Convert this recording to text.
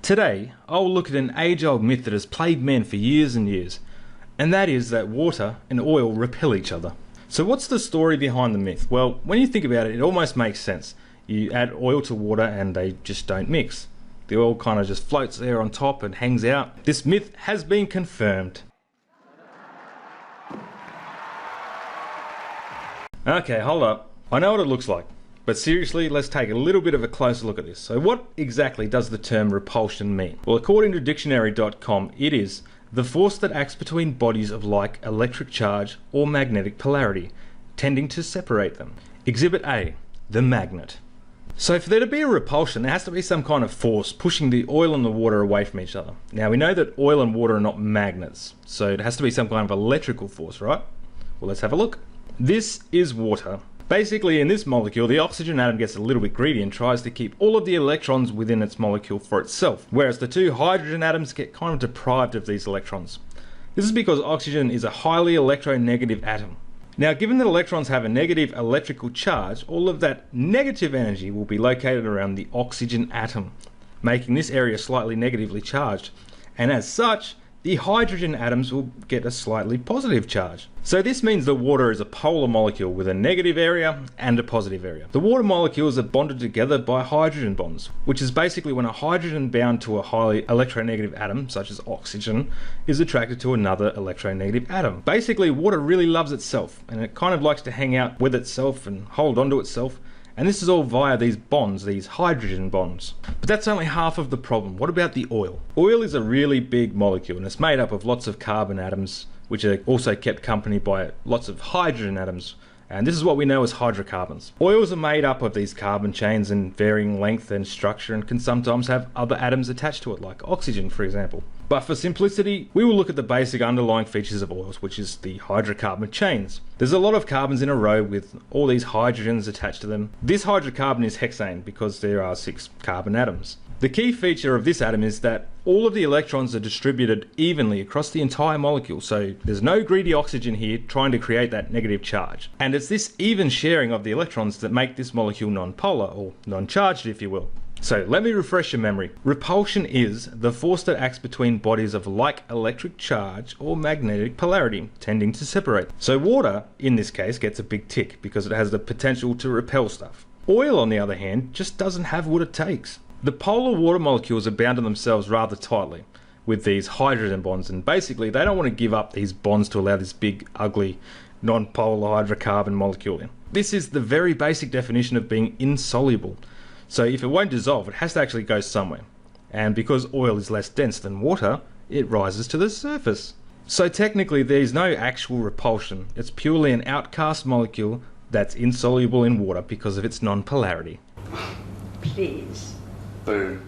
Today, I'll look at an age-old myth that has plagued men for years and years, and that is that water and oil repel each other. So what's the story behind the myth? Well, when you think about it, it almost makes sense. You add oil to water and they just don't mix. The oil kind of just floats there on top and hangs out. This myth has been confirmed. Okay, hold up. I know what it looks like. But seriously, let's take a little bit of a closer look at this. So what exactly does the term repulsion mean? Well, according to dictionary.com, it is the force that acts between bodies of like electric charge or magnetic polarity, tending to separate them. Exhibit A, the magnet. So for there to be a repulsion, there has to be some kind of force pushing the oil and the water away from each other. Now we know that oil and water are not magnets, so it has to be some kind of electrical force, right? Well, let's have a look. This is water. Basically, in this molecule, the oxygen atom gets a little bit greedy and tries to keep all of the electrons within its molecule for itself, whereas the two hydrogen atoms get kind of deprived of these electrons. This is because oxygen is a highly electronegative atom. Now, given that electrons have a negative electrical charge, all of that negative energy will be located around the oxygen atom, making this area slightly negatively charged, and as such, the hydrogen atoms will get a slightly positive charge. So this means the water is a polar molecule with a negative area and a positive area. The water molecules are bonded together by hydrogen bonds, which is basically when a hydrogen bound to a highly electronegative atom, such as oxygen, is attracted to another electronegative atom. Basically, water really loves itself, and it kind of likes to hang out with itself and hold onto itself. And this is all via these bonds, these hydrogen bonds. But that's only half of the problem. What about the oil? Oil is a really big molecule and it's made up of lots of carbon atoms, which are also kept company by lots of hydrogen atoms. And this is what we know as hydrocarbons. Oils are made up of these carbon chains in varying length and structure and can sometimes have other atoms attached to it, like oxygen, for example. But for simplicity, we will look at the basic underlying features of oils, which is the hydrocarbon chains. There's a lot of carbons in a row with all these hydrogens attached to them. This hydrocarbon is hexane because there are 6 carbon atoms. The key feature of this atom is that all of the electrons are distributed evenly across the entire molecule, so there's no greedy oxygen here trying to create that negative charge. And it's this even sharing of the electrons that make this molecule non-polar, or non-charged if you will. So let me refresh your memory. Repulsion is the force that acts between bodies of like electric charge or magnetic polarity, tending to separate. So water, in this case, gets a big tick because it has the potential to repel stuff. Oil, on the other hand, just doesn't have what it takes. The polar water molecules are bound to themselves rather tightly with these hydrogen bonds, and basically they don't want to give up these bonds to allow this big, ugly, non-polar hydrocarbon molecule in. This is the very basic definition of being insoluble. So if it won't dissolve, it has to actually go somewhere. And because oil is less dense than water, it rises to the surface. So technically there's no actual repulsion. It's purely an outcast molecule that's insoluble in water because of its non-polarity. Please. Boo.